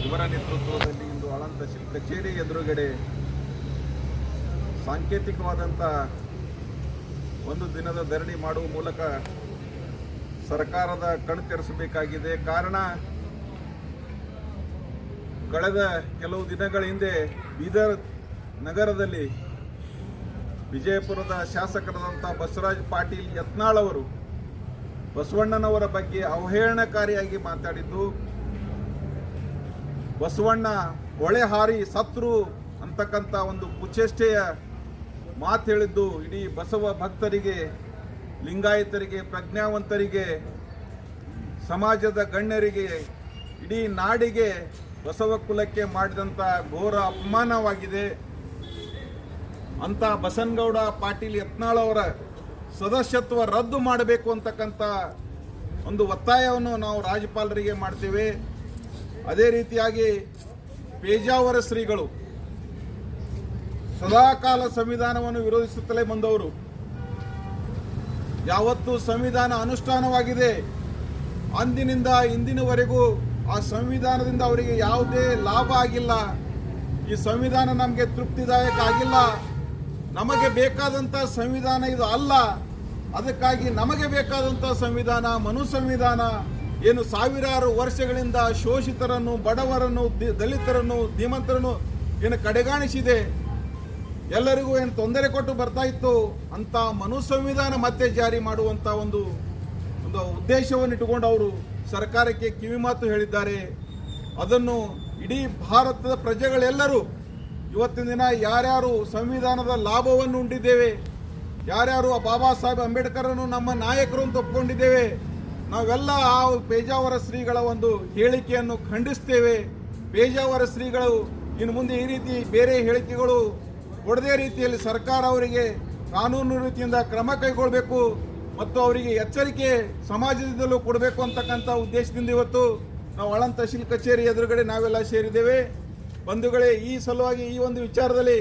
ಇವರ ನೇತೃತ್ವದಲ್ಲಿ ಇಂದು ಆಳಂದ ತಹಶೀಲ್ ಕಚೇರಿ ಎದುರುಗಡೆ ಸಾಂಕೇತಿಕವಾದಂಥ ಒಂದು ದಿನದ ಧರಣಿ ಮಾಡುವ ಮೂಲಕ ಸರ್ಕಾರದ ಕಣ್ಣು ತೆರೆಸಬೇಕಾಗಿದೆ. ಕಾರಣ ಕಳೆದ ಕೆಲವು ದಿನಗಳ ಹಿಂದೆ ಬೀದರ್ ನಗರದಲ್ಲಿ ವಿಜಯಪುರದ ಶಾಸಕರಾದಂಥ ಬಸವರಾಜ ಪಾಟೀಲ್ ಯತ್ನಾಳ್ ಅವರು ಬಸವಣ್ಣನವರ ಬಗ್ಗೆ ಅವಹೇಳನಕಾರಿಯಾಗಿ ಮಾತಾಡಿದ್ದು, ಬಸವಣ್ಣ ಒಳೆ ಹಾರಿ ಸತ್ರು ಅಂತಕ್ಕಂಥ ಒಂದು ಕುಚೇಷ್ಟೆಯ ಮಾತು ಹೇಳಿದ್ದು ಇಡೀ ಬಸವ ಭಕ್ತರಿಗೆ, ಲಿಂಗಾಯತರಿಗೆ, ಪ್ರಜ್ಞಾವಂತರಿಗೆ, ಸಮಾಜದ ಗಣ್ಯರಿಗೆ, ಇಡೀ ನಾಡಿಗೆ ಬಸವ ಕುಲಕ್ಕೆ ಮಾಡಿದಂಥ ಘೋರ ಅಪಮಾನವಾಗಿದೆ. ಅಂತ ಬಸನಗೌಡ ಪಾಟೀಲ್ ಯತ್ನಾಳ್ ಅವರ ಸದಸ್ಯತ್ವ ರದ್ದು ಮಾಡಬೇಕು ಅಂತಕ್ಕಂಥ ಒಂದು ಒತ್ತಾಯವನ್ನು ನಾವು ರಾಜ್ಯಪಾಲರಿಗೆ ಮಾಡ್ತೇವೆ. ಅದೇ ರೀತಿಯಾಗಿ ಪೇಜಾವರ ಶ್ರೀಗಳು ಸದಾಕಾಲ ಸಂವಿಧಾನವನ್ನು ವಿರೋಧಿಸುತ್ತಲೇ ಬಂದವರು. ಯಾವತ್ತು ಸಂವಿಧಾನ ಅನುಷ್ಠಾನವಾಗಿದೆ ಅಂದಿನಿಂದ ಇಂದಿನವರೆಗೂ ಆ ಸಂವಿಧಾನದಿಂದ ಅವರಿಗೆ ಯಾವುದೇ ಲಾಭ ಆಗಿಲ್ಲ. ಈ ಸಂವಿಧಾನ ನಮಗೆ ತೃಪ್ತಿದಾಯಕ ಆಗಿಲ್ಲ, ನಮಗೆ ಬೇಕಾದಂಥ ಸಂವಿಧಾನ ಇದು ಅಲ್ಲ. ಅದಕ್ಕಾಗಿ ನಮಗೆ ಬೇಕಾದಂಥ ಸಂವಿಧಾನ ಮನು ಸಂವಿಧಾನ ಏನು ಸಾವಿರಾರು ವರ್ಷಗಳಿಂದ ಶೋಷಿತರನ್ನು, ಬಡವರನ್ನು, ದಲಿತರನ್ನು, ಧೀಮಂತರನ್ನು ಏನು ಕಡೆಗಾಣಿಸಿದೆ, ಎಲ್ಲರಿಗೂ ಏನು ತೊಂದರೆ ಕೊಟ್ಟು ಬರ್ತಾ ಇತ್ತು ಅಂತ ಮನು ಸಂವಿಧಾನ ಮತ್ತೆ ಜಾರಿ ಮಾಡುವಂಥ ಒಂದು ಉದ್ದೇಶವನ್ನು ಇಟ್ಟುಕೊಂಡು ಅವರು ಸರ್ಕಾರಕ್ಕೆ ಕಿವಿಮಾತು ಹೇಳಿದ್ದಾರೆ. ಅದನ್ನು ಇಡೀ ಭಾರತದ ಪ್ರಜೆಗಳೆಲ್ಲರೂ ಇವತ್ತಿನ ದಿನ ಯಾರ್ಯಾರು ಸಂವಿಧಾನದ ಲಾಭವನ್ನು ಉಂಡಿದ್ದೇವೆ, ಯಾರ್ಯಾರು ಬಾಬಾ ಸಾಹೇಬ್ ಅಂಬೇಡ್ಕರನ್ನು ನಮ್ಮ ನಾಯಕರು ಅಂತ ಒಪ್ಕೊಂಡಿದ್ದೇವೆ, ನಾವೆಲ್ಲ ಆ ಪೇಜಾವರ ಶ್ರೀಗಳ ಒಂದು ಹೇಳಿಕೆಯನ್ನು ಖಂಡಿಸ್ತೇವೆ. ಪೇಜಾವರ ಶ್ರೀಗಳು ಇನ್ನು ಮುಂದೆ ಈ ರೀತಿ ಬೇರೆ ಹೇಳಿಕೆಗಳು ಕೊಡದೇ ರೀತಿಯಲ್ಲಿ ಸರ್ಕಾರ ಅವರಿಗೆ ಕಾನೂನು ರೀತಿಯಿಂದ ಕ್ರಮ ಕೈಗೊಳ್ಳಬೇಕು ಮತ್ತು ಅವರಿಗೆ ಎಚ್ಚರಿಕೆ ಸಮಾಜದಿಂದಲೂ ಕೊಡಬೇಕು ಅಂತಕ್ಕಂಥ ಉದ್ದೇಶದಿಂದ ಇವತ್ತು ನಾವು ಆಳಂದ ತಹಶೀಲ್ ಕಚೇರಿ ಎದುರುಗಡೆ ನಾವೆಲ್ಲ ಸೇರಿದ್ದೇವೆ. ಬಂಧುಗಳೇ, ಈ ಸಲುವಾಗಿ ಈ ಒಂದು ವಿಚಾರದಲ್ಲಿ